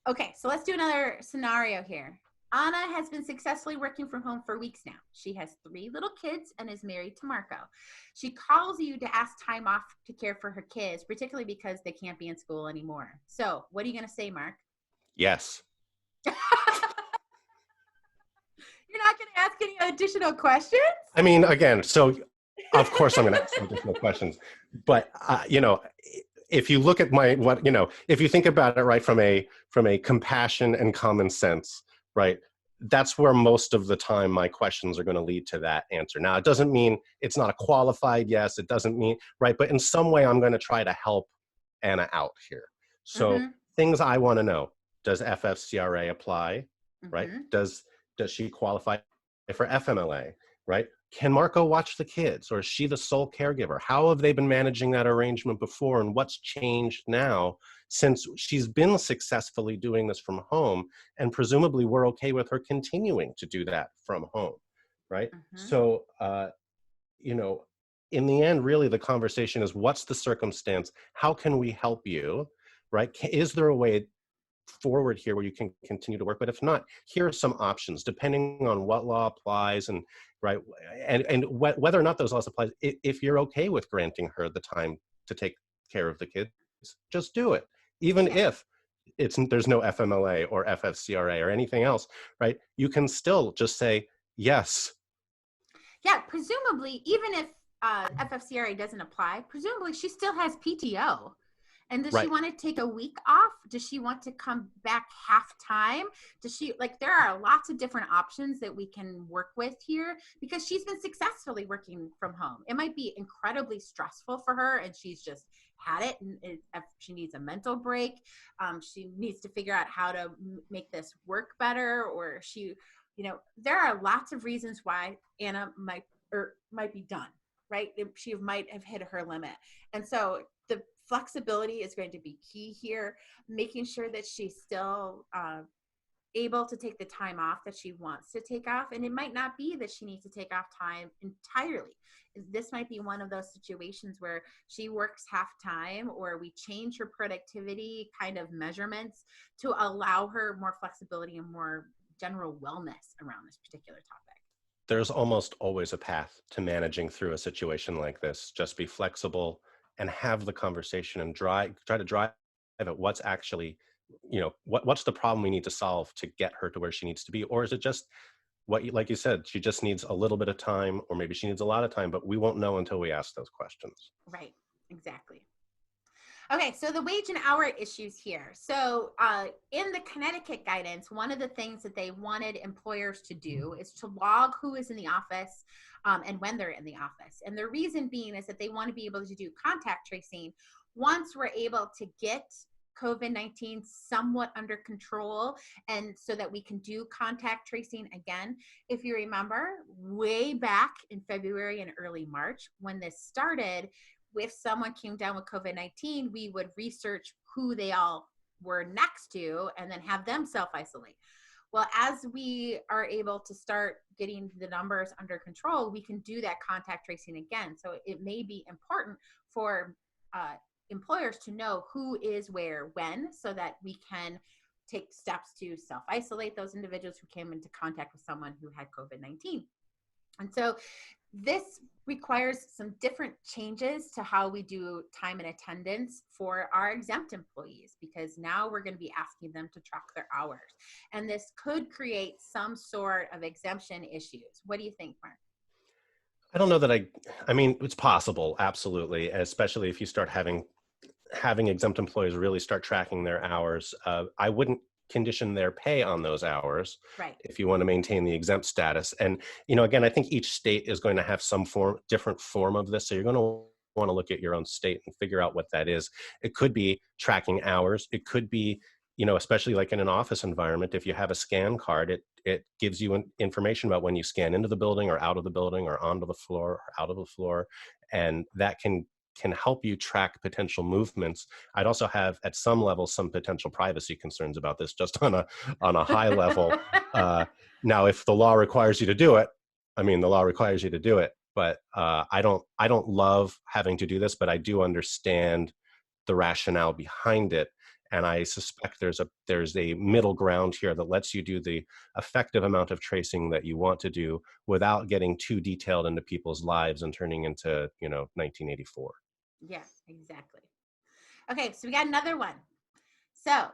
Okay, so let's do another scenario here. Anna has been successfully working from home for weeks now. She has 3 little kids and is married to Marco. She calls you to ask time off to care for her kids, particularly because they can't be in school anymore. So what are you going to say, Marc? Yes. You're not going to ask any additional questions? I mean, again, so of course I'm going to ask some additional questions. But, if you look at if you think about it, right, from a compassion and common sense, right, that's where most of the time my questions are going to lead to that answer. Now, it doesn't mean it's not a qualified yes. It doesn't mean, right, but in some way I'm going to try to help Anna out here. So things I want to know: does FFCRA apply, right? Does she qualify for FMLA, right? Can Marco watch the kids, or is she the sole caregiver? How have they been managing that arrangement before, and what's changed now since she's been successfully doing this from home, and presumably we're okay with her continuing to do that from home, right? So, in the end, really the conversation is, what's the circumstance? How can we help you, right? Is there a way forward here where you can continue to work? But if not, here are some options depending on what law applies, and right, and whether or not those laws apply. If you're okay with granting her the time to take care of the kids, just do it, even if there's no FMLA or FFCRA or anything else, right? You can still just say yes. Yeah, presumably, even if FFCRA doesn't apply, presumably she still has PTO. And does she Right. want to take a week off? Does she want to come back half time? Does she, like, there are lots of different options that we can work with here because she's been successfully working from home. It might be incredibly stressful for her and she's just had it, and if she needs a mental break, she needs to figure out how to make this work better, or she, you know, there are lots of reasons why Anna might be done, right? She might have hit her limit. And so the flexibility is going to be key here, making sure that she's still able to take the time off that she wants to take off. And it might not be that she needs to take off time entirely. This might be one of those situations where she works half time, or we change her productivity kind of measurements to allow her more flexibility and more general wellness around this particular topic. There's almost always a path to managing through a situation like this. Just be flexible and have the conversation and try to drive at what's actually, you know, what's the problem we need to solve to get her to where she needs to be? Or is it just like you said, she just needs a little bit of time, or maybe she needs a lot of time, but we won't know until we ask those questions. Right, exactly. Okay, so the wage and hour issues here. So in the Connecticut guidance, one of the things that they wanted employers to do is to log who is in the office and when they're in the office. And the reason being is that they want to be able to do contact tracing once we're able to get COVID-19 somewhat under control, and so that we can do contact tracing again. If you remember, way back in February and early March, when this started, if someone came down with COVID-19, we would research who they all were next to and then have them self-isolate. Well, as we are able to start getting the numbers under control, we can do that contact tracing again. So it may be important for employers to know who is where when, so that we can take steps to self-isolate those individuals who came into contact with someone who had COVID-19. And so this requires some different changes to how we do time and attendance for our exempt employees, because now we're going to be asking them to track their hours. And this could create some sort of exemption issues. What do you think, Mark? I don't know that I mean, it's possible, absolutely, especially if you start having exempt employees really start tracking their hours. I wouldn't condition their pay on those hours, right, if you want to maintain the exempt status. And, you know, again, I think each state is going to have some different form of this. So you're going to want to look at your own state and figure out what that is. It could be tracking hours. It could be, you know, especially like in an office environment, if you have a scan card, it gives you information about when you scan into the building or out of the building or onto the floor or out of the floor. And that can help you track potential movements. I'd also have at some level some potential privacy concerns about this, just on a high level. Now, if the law requires you to do it, I mean, the law requires you to do it. But I don't love having to do this, but I do understand the rationale behind it. And I suspect there's a middle ground here that lets you do the effective amount of tracing that you want to do without getting too detailed into people's lives and turning into, you know, 1984. Yeah, exactly. Okay, so we got another one. So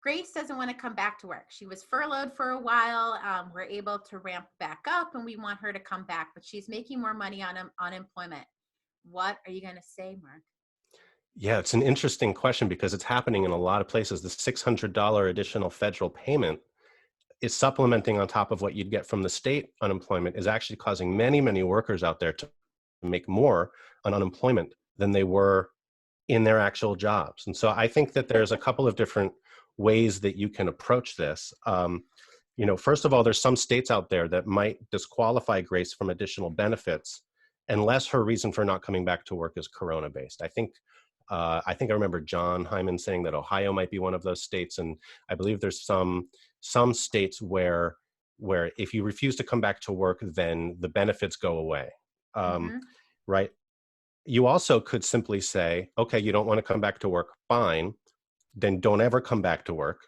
Grace doesn't want to come back to work. She was furloughed for a while. We're able to ramp back up and we want her to come back, but she's making more money on unemployment. What are you going to say, Mark? Yeah, it's an interesting question because it's happening in a lot of places. The $600 additional federal payment is supplementing on top of what you'd get from the state unemployment, is actually causing many, many workers out there to make more on unemployment than they were in their actual jobs. And so I think that there's a couple of different ways that you can approach this. You know, first of all, there's some states out there that might disqualify Grace from additional benefits unless her reason for not coming back to work is corona-based. I think I remember John Hyman saying that Ohio might be one of those states, and I believe there's some states where if you refuse to come back to work, then the benefits go away. Right? You also could simply say, okay, you don't want to come back to work, fine, then don't ever come back to work.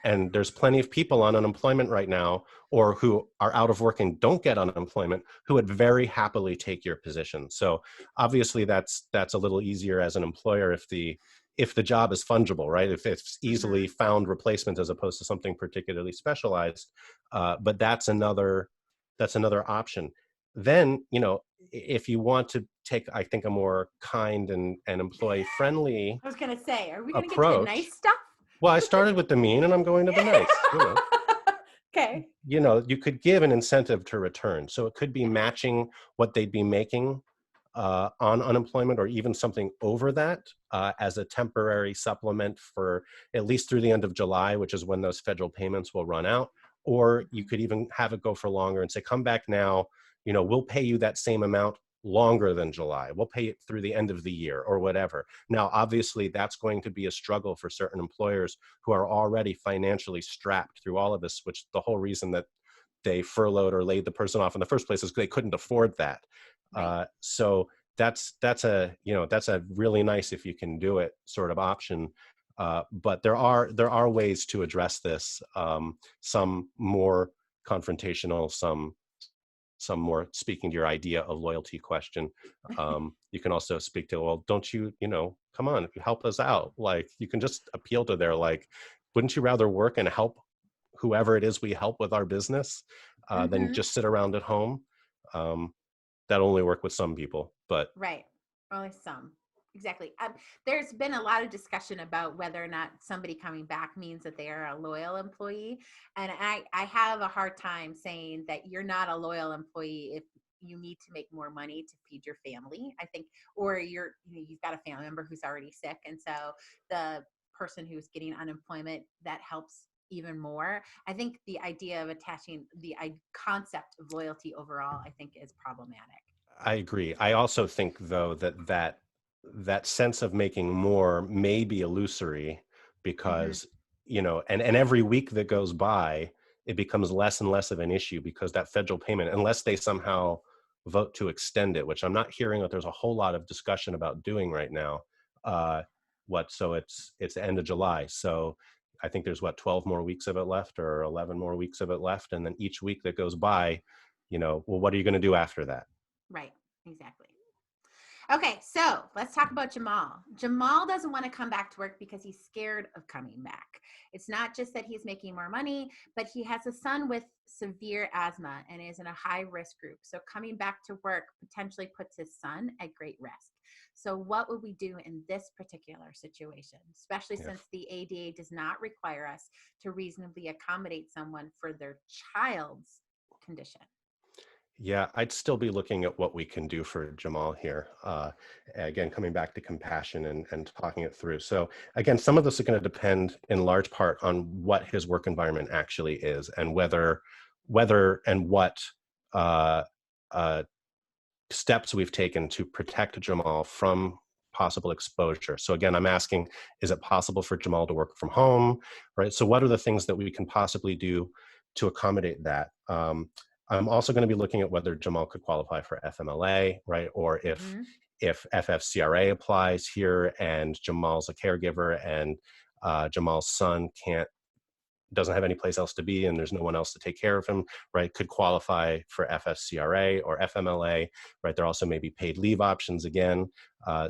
And there's plenty of people on unemployment right now, or who are out of work and don't get unemployment, who would very happily take your position. So obviously that's a little easier as an employer if the job is fungible, right? If it's easily found replacement as opposed to something particularly specialized. But that's another option. then, if you want to take, I think, a more kind and employee friendly I was going to say, are we going to get to the approach. nice stuff? Well, I started with the mean and I'm going to the nice. Okay. You could give an incentive to return. So it could be matching what they'd be making on unemployment, or even something over that as a temporary supplement for at least through the end of July, which is when those federal payments will run out. Or you could even have it go for longer and say, come back now, we'll pay you that same amount longer than July. We'll pay it through the end of the year or whatever. Now, obviously, that's going to be a struggle for certain employers who are already financially strapped through all of this, which the whole reason that they furloughed or laid the person off in the first place is they couldn't afford that. Right. So that's a really nice, if you can do it, sort of option. But there are ways to address this. Some more confrontational, some more speaking to your idea of loyalty question. You can also speak to, well, don't you, come on, help us out. Like, you can just appeal to their, like, wouldn't you rather work and help whoever it is we help with our business than just sit around at home? That only work with some people, but right, only some. Exactly. There's been a lot of discussion about whether or not somebody coming back means that they are a loyal employee. And I have a hard time saying that you're not a loyal employee if you need to make more money to feed your family, I think, or you've got a family member who's already sick. And so the person who's getting unemployment, that helps even more. I think the idea of attaching the concept of loyalty overall, I think, is problematic. I agree. I also think, though, that sense of making more may be illusory because, and every week that goes by, it becomes less and less of an issue because that federal payment, unless they somehow vote to extend it, which I'm not hearing that there's a whole lot of discussion about doing right now. So it's the end of July. So I think there's 12 more weeks of it left, or 11 more weeks of it left. And then each week that goes by, well, what are you going to do after that? Right, exactly. Okay, so let's talk about Jamal. Jamal doesn't want to come back to work because he's scared of coming back. It's not just that he's making more money, but he has a son with severe asthma and is in a high risk group. So coming back to work potentially puts his son at great risk. So what would we do in this particular situation, especially since the ADA does not require us to reasonably accommodate someone for their child's condition? Yeah, I'd still be looking at what we can do for Jamal here. Again, coming back to compassion and talking it through. So again, some of this is going to depend in large part on what his work environment actually is, and whether and what uh, steps we've taken to protect Jamal from possible exposure. So again, I'm asking, is it possible for Jamal to work from home, right? So what are the things that we can possibly do to accommodate that? I'm also going to be looking at whether Jamal could qualify for FMLA, right? Or if FFCRA applies here and Jamal's a caregiver and Jamal's son doesn't have any place else to be and there's no one else to take care of him, right, could qualify for FFCRA or FMLA, right? There also may be paid leave options again.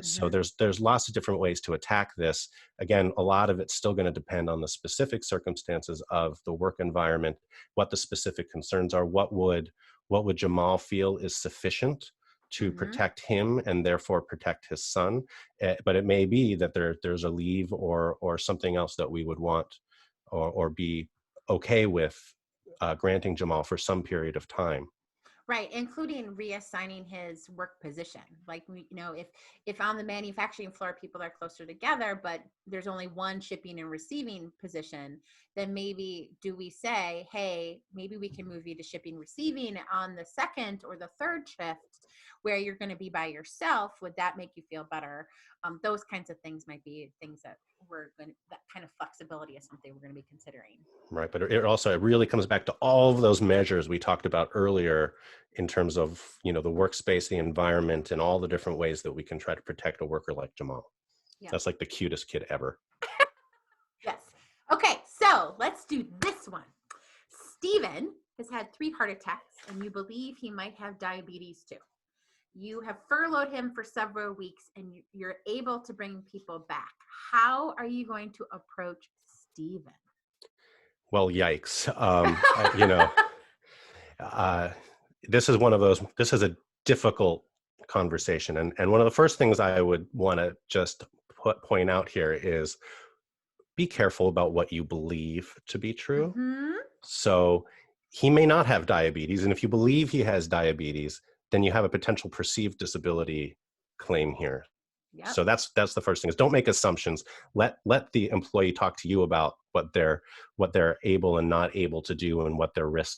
So there's lots of different ways to attack this. Again, a lot of it's still going to depend on the specific circumstances of the work environment, what the specific concerns are, what would Jamal feel is sufficient to protect him and therefore protect his son. But it may be that there's a leave or something else that we would want or be okay with granting Jamal for some period of time. Right, including reassigning his work position. Like, if on the manufacturing floor people are closer together, but there's only one shipping and receiving position, then maybe do we say, hey, maybe we can move you to shipping receiving on the second or the third shift where you're going to be by yourself? Would that make you feel better? Those kinds of things might be things that that kind of flexibility is something we're going to be considering. Right, but it really comes back to all of those measures we talked about earlier in terms of, the workspace, the environment, and all the different ways that we can try to protect a worker like Jamal. Yeah. That's like the cutest kid ever. Yes. Okay, so let's do this one. Steven has had 3 heart attacks, and you believe he might have diabetes too. You have furloughed him for several weeks, and you're able to bring people back. How are you going to approach Steven? Well, yikes. this is a difficult conversation. And one of the first things I would want to just point out here is be careful about what you believe to be true. Mm-hmm. So he may not have diabetes. And if you believe he has diabetes, then you have a potential perceived disability claim here. Yep. So that's the first thing, is don't make assumptions. Let the employee talk to you about what they're able and not able to do and what their risk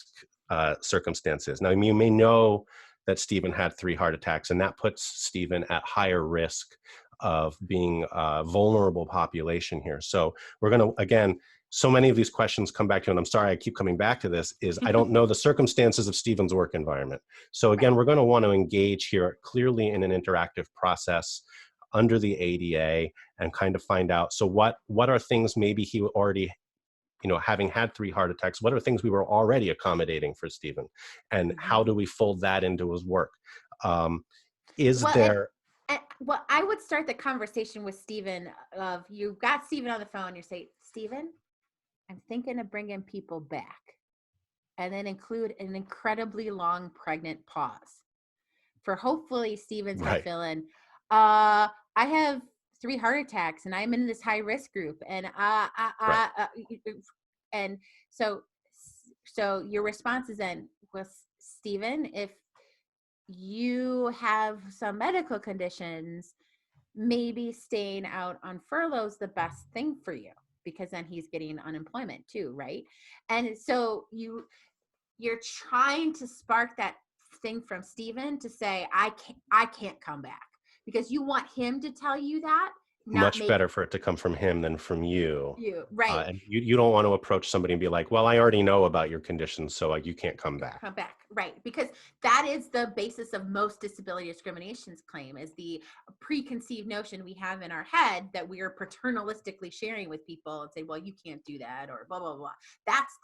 circumstances. Now, you may know that Stephen had 3 heart attacks, and that puts Stephen at higher risk of being a vulnerable population here. So we're going to, again, so many of these questions come back to, and I'm sorry I keep coming back to this, is I don't know the circumstances of Stephen's work environment. So again, we're going to want to engage here clearly in an interactive process under the ADA and kind of find out, so what are things maybe he already, having had 3 heart attacks, what are things we were already accommodating for Stephen? And how do we fold that into his work? Well, I would start the conversation with Stephen of, you got Stephen on the phone, you say, Stephen, I'm thinking of bringing people back. And then include an incredibly long pregnant pause for hopefully Stephen's right. feeling, I have 3 heart attacks and I'm in this high risk group. And, and so your response is then, well, Stephen, if you have some medical conditions, maybe staying out on furlough is the best thing for you, because then he's getting unemployment too, right? And so you're trying to spark that thing from Stephen to say, I can't come back, because you want him to tell you that. Much better for it to come from him than from you. Right. And you don't want to approach somebody and be like, well, I already know about your conditions, so you can't come back. Come back, right. Because that is the basis of most disability discrimination's claim, is the preconceived notion we have in our head that we are paternalistically sharing with people and say, well, you can't do that, or blah, blah, blah. That's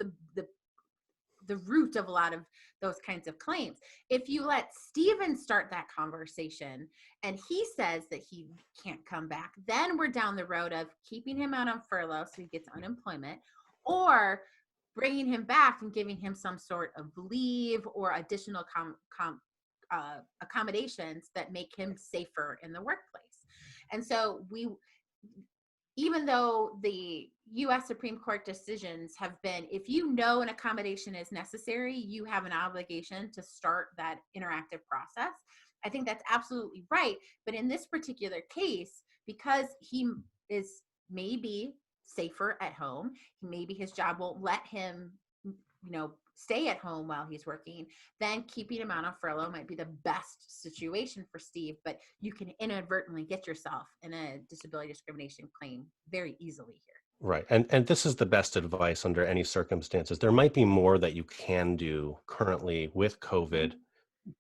the root of a lot of those kinds of claims. If you let Stephen start that conversation and he says that he can't come back, then we're down the road of keeping him out on furlough so he gets unemployment, or bringing him back and giving him some sort of leave or additional accommodations that make him safer in the workplace. And so even though the U.S. Supreme Court decisions have been, if you know an accommodation is necessary, you have an obligation to start that interactive process. I think that's absolutely right. But in this particular case, because he is maybe safer at home, maybe his job won't let him, stay at home while he's working, then keeping him out on furlough might be the best situation for Steve, but you can inadvertently get yourself in a disability discrimination claim very easily here. Right. And this is the best advice under any circumstances. There might be more that you can do currently with COVID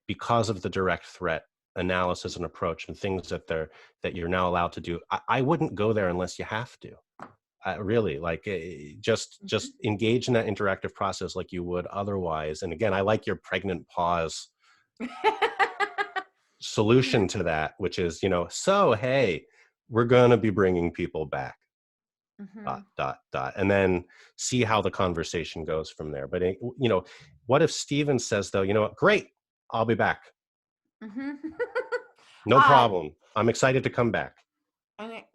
because of the direct threat analysis and approach and things that you're now allowed to do. I wouldn't go there unless you have to. Really, just engage in that interactive process like you would otherwise. And again, I like your pregnant pause solution to that, which is, so, hey, we're going to be bringing people back, ... And then see how the conversation goes from there. But, what if Stephen says, though, great, I'll be back. No problem. I'm excited to come back.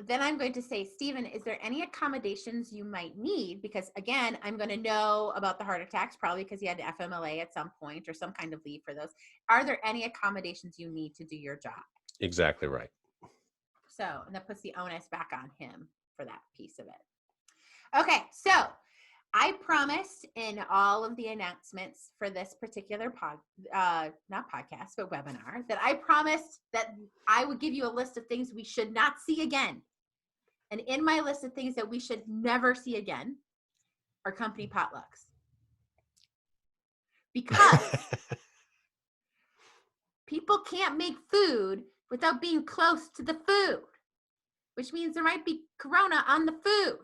Then I'm going to say, Stephen, is there any accommodations you might need? Because again, I'm going to know about the heart attacks, probably because he had FMLA at some point or some kind of leave for those. Are there any accommodations you need to do your job? Exactly right. So, and that puts the onus back on him for that piece of it. Okay, so I promised in all of the announcements for this particular not podcast, but webinar, that I promised that I would give you a list of things we should not see again. And in my list of things that we should never see again are company potlucks. Because people can't make food without being close to the food, which means there might be corona on the food.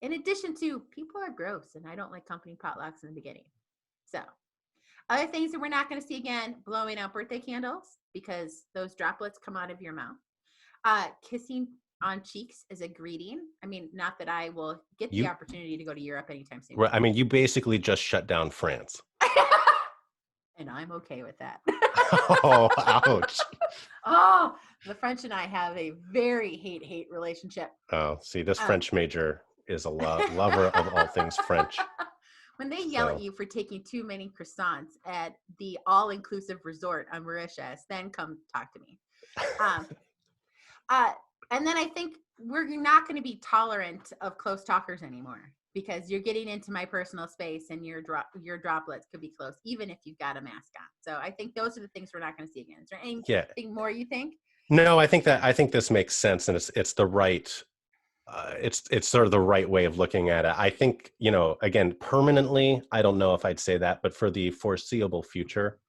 In addition to, people are gross, and I don't like company potlucks in the beginning. So, other things that we're not going to see again, blowing out birthday candles, because those droplets come out of your mouth. Kissing on cheeks is a greeting. I mean, not that I will get the opportunity to go to Europe anytime soon. Right. I mean, you basically just shut down France. And I'm okay with that. Oh, ouch. Oh, the French and I have a very hate relationship. Oh, see, this French major is a lover of all things French. When they yell at you for taking too many croissants at the all-inclusive resort on Mauritius, then come talk to me. And then I think we're not going to be tolerant of close talkers anymore, because you're getting into my personal space and your droplets could be close, even if you've got a mask on. So I think those are the things we're not going to see again. Is there anything more you think? No, I think this makes sense, and it's the right. It's sort of the right way of looking at it. I think, again, permanently, I don't know if I'd say that, but for the foreseeable future,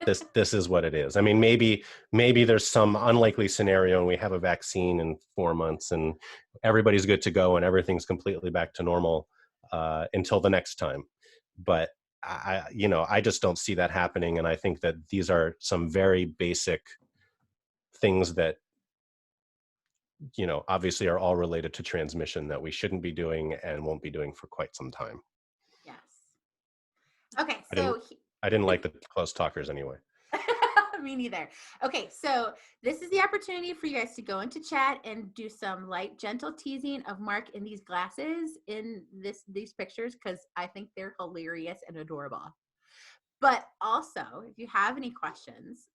this is what it is. I mean, maybe there's some unlikely scenario and we have a vaccine in 4 months and everybody's good to go and everything's completely back to normal until the next time. But I just don't see that happening. And I think that these are some very basic things that, obviously are all related to transmission that we shouldn't be doing and won't be doing for quite some time. Yes. Okay, so I didn't like the close talkers anyway. Me neither. Okay, so this is the opportunity for you guys to go into chat and do some light, gentle teasing of Marc in these glasses in these pictures, because I think they're hilarious and adorable. But also, if you have any questions,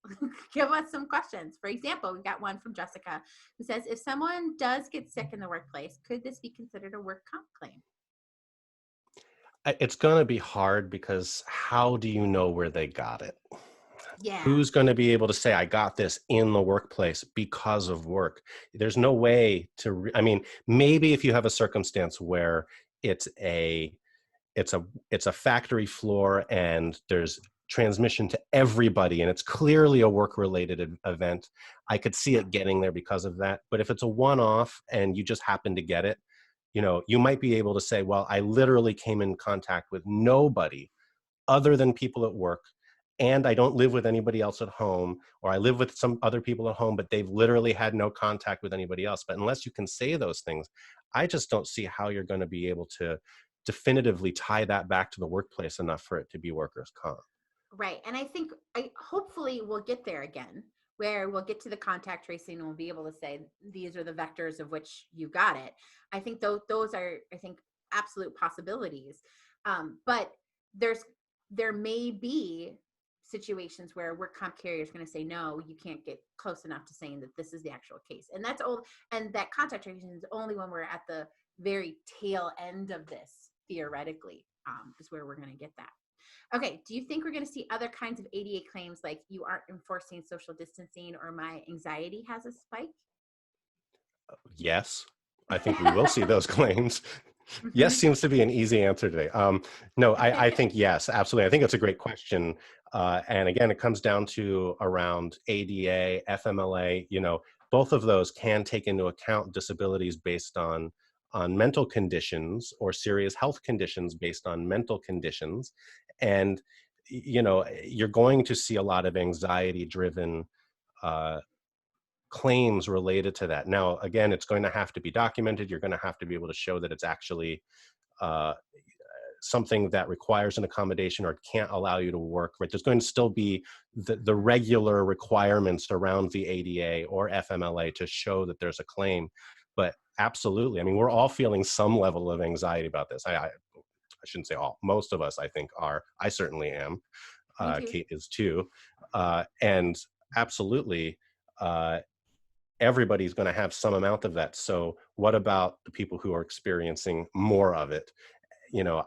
give us some questions. For example, we've got one from Jessica who says, if someone does get sick in the workplace, could this be considered a work comp claim? It's going to be hard because how do you know where they got it? Yeah. Who's going to be able to say, I got this in the workplace because of work? There's no way to, maybe if you have a circumstance where it's a factory floor and there's transmission to everybody and it's clearly a work-related event, I could see it getting there because of that. But if it's a one-off and you just happen to get it, you might be able to say, well, I literally came in contact with nobody other than people at work, and I don't live with anybody else at home, or I live with some other people at home, but they've literally had no contact with anybody else. But unless you can say those things, I just don't see how you're going to be able to definitively tie that back to the workplace enough for it to be workers' comp. Right. And I think hopefully we'll get there again, where we'll get to the contact tracing and we'll be able to say, these are the vectors of which you got it. I think those are, absolute possibilities. But there may be situations where work comp carrier is going to say, no, you can't get close enough to saying that this is the actual case. And that's all. And that contact tracing is only when we're at the very tail end of this, theoretically, is where we're going to get that. Okay, do you think we're going to see other kinds of ADA claims, like you aren't enforcing social distancing or my anxiety has a spike? Yes, I think we will see those claims. Yes seems to be an easy answer today. No, I think yes, absolutely. I think it's a great question. And again, it comes down to around ADA, FMLA, both of those can take into account disabilities based on mental conditions or serious health conditions based on mental conditions. And, you're going to see a lot of anxiety driven claims related to that. Now, again, it's going to have to be documented. You're going to have to be able to show that it's actually something that requires an accommodation or can't allow you to work, right? There's going to still be the regular requirements around the ADA or FMLA to show that there's a claim. But absolutely, we're all feeling some level of anxiety about this. I shouldn't say all, most of us, I think, are. I certainly am. Kate is too. And absolutely, everybody's going to have some amount of that. So what about the people who are experiencing more of it?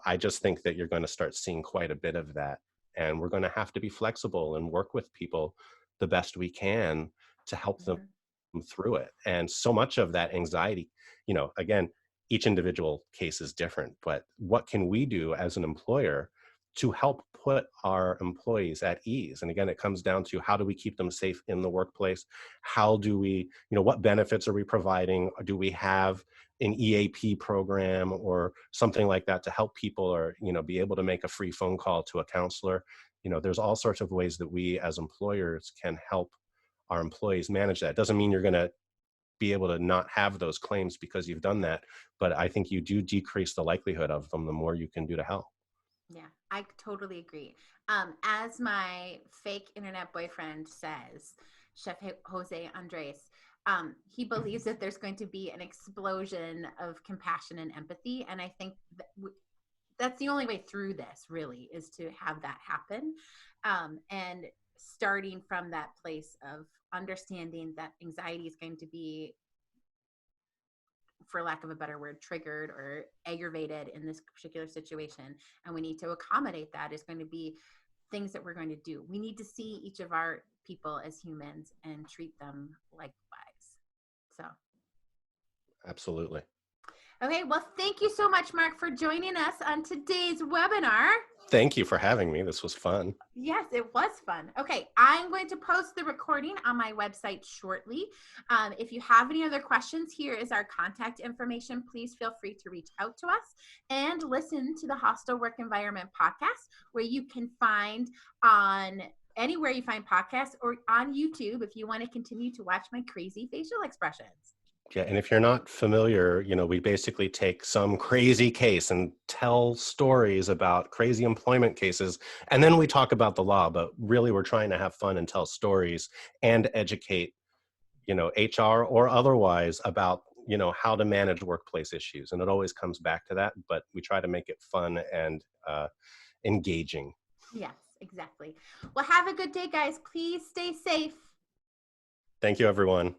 I just think that you're going to start seeing quite a bit of that. And we're going to have to be flexible and work with people the best we can to help them through it. And so much of that anxiety, again, each individual case is different, but what can we do as an employer to help put our employees at ease? And again, it comes down to, how do we keep them safe in the workplace? How do we, what benefits are we providing? Do we have an EAP program or something like that to help people, or, be able to make a free phone call to a counselor? There's all sorts of ways that we as employers can help our employees manage that. Doesn't mean you're going to be able to not have those claims because you've done that, but I think you do decrease the likelihood of them the more you can do to help. Yeah, I totally agree. As my fake internet boyfriend says, Chef Jose Andres, he believes that there's going to be an explosion of compassion and empathy. And I think that's the only way through this, really, is to have that happen. And starting from that place of understanding that anxiety is going to be, for lack of a better word, triggered or aggravated in this particular situation. And we need to accommodate that is going to be things that we're going to do. We need to see each of our people as humans and treat them likewise. So. Absolutely. Okay, well, thank you so much, Marc, for joining us on today's webinar. Thank you for having me. This was fun. Yes, it was fun. Okay, I'm going to post the recording on my website shortly. If you have any other questions, here is our contact information. Please feel free to reach out to us and listen to the Hostile Work Environment podcast, where you can find on anywhere you find podcasts or on YouTube if you want to continue to watch my crazy facial expressions. Yeah, and if you're not familiar, we basically take some crazy case and tell stories about crazy employment cases, and then we talk about the law, but really we're trying to have fun and tell stories and educate, HR or otherwise about, how to manage workplace issues. And it always comes back to that, but we try to make it fun and engaging. Yes, exactly. Well, have a good day, guys. Please stay safe. Thank you, everyone.